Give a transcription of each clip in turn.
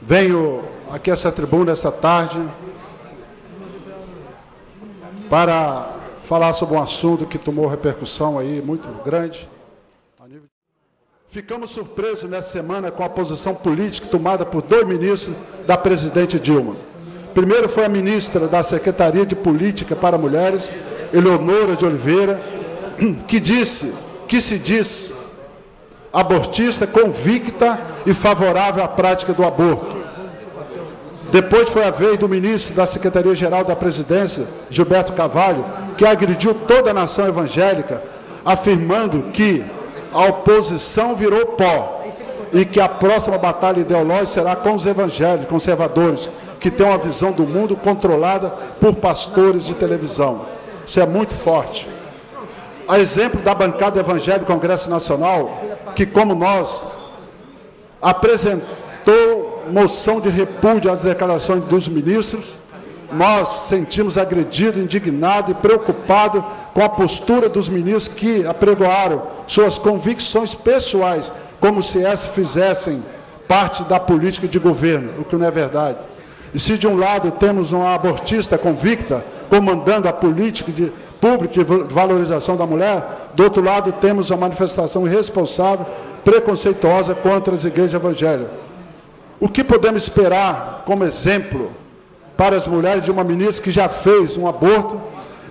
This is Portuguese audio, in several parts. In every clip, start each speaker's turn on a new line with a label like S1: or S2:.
S1: Venho aqui a essa tribuna esta tarde para falar sobre um assunto que tomou repercussão aí muito grande. Ficamos surpresos nessa semana com a posição política tomada por dois ministros da presidente Dilma. Primeiro foi a ministra da Secretaria de Política para Mulheres, Eleonora de Oliveira, que se diz abortista, convicta e favorável à prática do aborto. Depois foi a vez do ministro da Secretaria-Geral da Presidência, Gilberto Carvalho, que agrediu toda a nação evangélica, afirmando que a oposição virou pó e que a próxima batalha ideológica será com os evangélicos, conservadores, que têm uma visão do mundo controlada por pastores de televisão. Isso é muito forte. A exemplo da bancada evangélica do Congresso Nacional, que, como nós, apresentou moção de repúdio às declarações dos ministros, nós sentimos agredido, indignado e preocupado com a postura dos ministros que apregoaram suas convicções pessoais, como se essas fizessem parte da política de governo, o que não é verdade. E se de um lado temos uma abortista convicta, comandando a política pública de valorização da mulher, do outro lado temos uma manifestação irresponsável, preconceituosa contra as igrejas evangélicas. O que podemos esperar como exemplo para as mulheres de uma ministra que já fez um aborto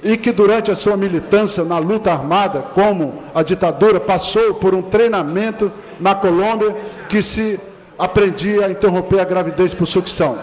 S1: e que durante a sua militância na luta armada, como a ditadura, passou por um treinamento na Colômbia que se aprendia a interromper a gravidez por sucção?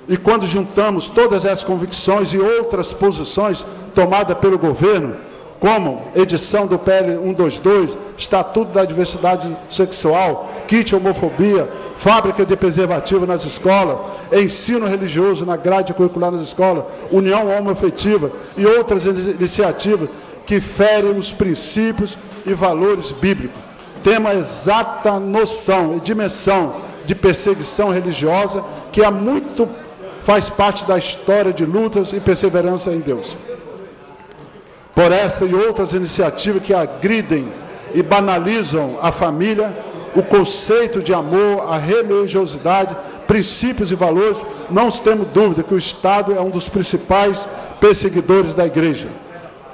S1: E quando juntamos todas essas convicções e outras posições tomadas pelo governo, como edição do PL 122, Estatuto da Diversidade Sexual, kit homofobia, fábrica de preservativo nas escolas, ensino religioso na grade curricular nas escolas, união homoafetiva e outras iniciativas que ferem os princípios e valores bíblicos. Temos a exata noção e dimensão de perseguição religiosa que há muito faz parte da história de lutas e perseverança em Deus. Por esta e outras iniciativas que agridem e banalizam a família, o conceito de amor, a religiosidade, princípios e valores, não temos dúvida que o Estado é um dos principais perseguidores da Igreja.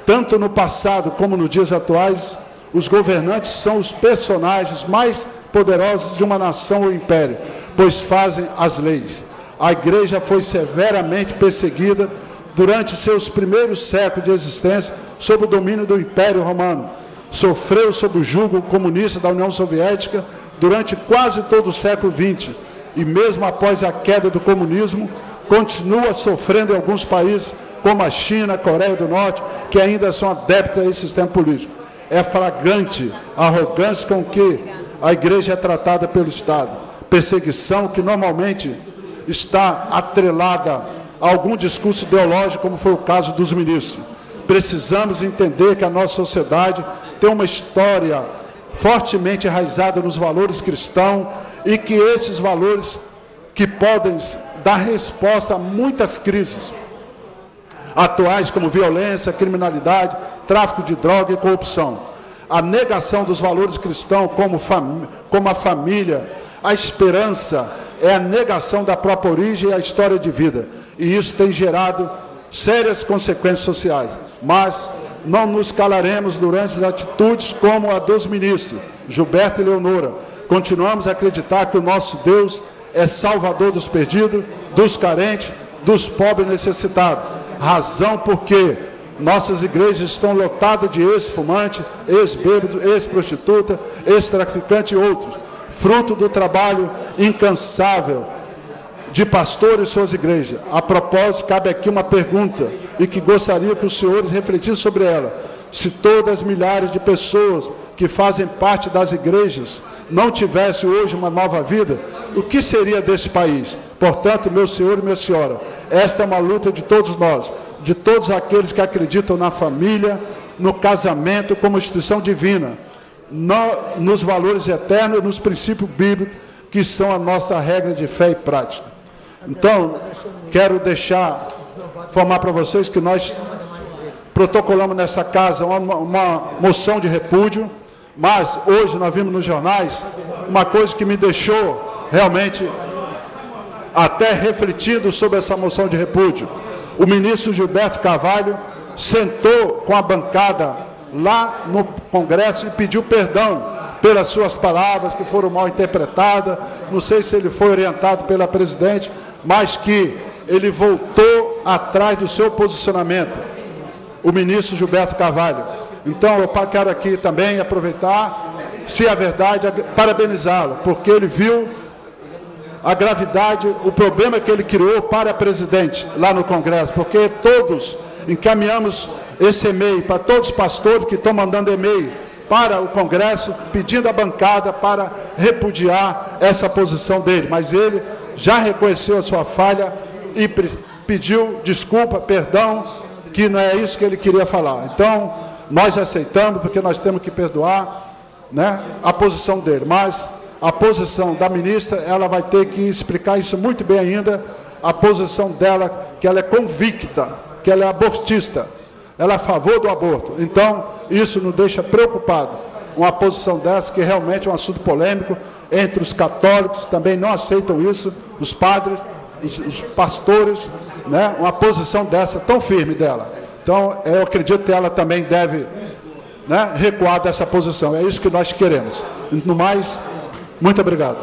S1: Tanto no passado como nos dias atuais, os governantes são os personagens mais poderosos de uma nação ou império, pois fazem as leis. A Igreja foi severamente perseguida durante seus primeiros séculos de existência sob o domínio do Império Romano. Sofreu sob o jugo comunista da União Soviética durante quase todo o século XX e mesmo após a queda do comunismo, continua sofrendo em alguns países, como a China, a Coreia do Norte, que ainda são adeptos a esse sistema político. É flagrante a arrogância com que a Igreja é tratada pelo Estado. Perseguição que normalmente está atrelada a algum discurso ideológico, como foi o caso dos ministros. Precisamos entender que a nossa sociedade tem uma história fortemente enraizada nos valores cristãos e que esses valores que podem dar resposta a muitas crises atuais, como violência, criminalidade, tráfico de droga e corrupção. A negação dos valores cristãos, como a família, a esperança, é a negação da própria origem e a história de vida. E isso tem gerado sérias consequências sociais. Mas não nos calaremos durante as atitudes como a dos ministros, Gilberto e Eleonora. Continuamos a acreditar que o nosso Deus é salvador dos perdidos, dos carentes, dos pobres necessitados. Razão porque nossas igrejas estão lotadas de ex-fumante, ex-bêbado, ex-prostituta, ex-traficante e outros, fruto do trabalho incansável de pastores e suas igrejas. A propósito, cabe aqui uma pergunta, e que gostaria que os senhores refletissem sobre ela. Se todas as milhares de pessoas que fazem parte das igrejas não tivessem hoje uma nova vida, o que seria desse país? Portanto, meu senhor e minha senhora, esta é uma luta de todos nós, de todos aqueles que acreditam na família, no casamento como instituição divina, nos valores eternos e nos princípios bíblicos, que são a nossa regra de fé e prática. Então, quero informar para vocês que nós protocolamos nessa casa uma moção de repúdio, mas hoje nós vimos nos jornais uma coisa que me deixou realmente até refletindo sobre essa moção de repúdio, o ministro Gilberto Carvalho sentou com a bancada lá no Congresso e pediu perdão pelas suas palavras que foram mal interpretadas. Não sei se ele foi orientado pela presidente, mas que ele voltou atrás do seu posicionamento, o ministro Gilberto Carvalho. Então, eu quero aqui também aproveitar, se é verdade, parabenizá-lo, porque ele viu a gravidade, o problema que ele criou para a presidente lá no Congresso, porque todos encaminhamos esse e-mail para todos os pastores que estão mandando e-mail para o Congresso, pedindo à bancada para repudiar essa posição dele, mas ele já reconheceu a sua falha e pediu desculpa, perdão, que não é isso que ele queria falar. Então, nós aceitamos, porque nós temos que perdoar, né, a posição dele, mas a posição da ministra, ela vai ter que explicar isso muito bem ainda, a posição dela, que ela é convicta, que ela é abortista, ela é a favor do aborto. Então, isso nos deixa preocupado, uma posição dessa, que realmente é um assunto polêmico, entre os católicos também não aceitam isso, os padres, os pastores, né, uma posição dessa, tão firme dela. Então, eu acredito que ela também deve, né, recuar dessa posição. É isso que nós queremos. No mais, muito obrigado.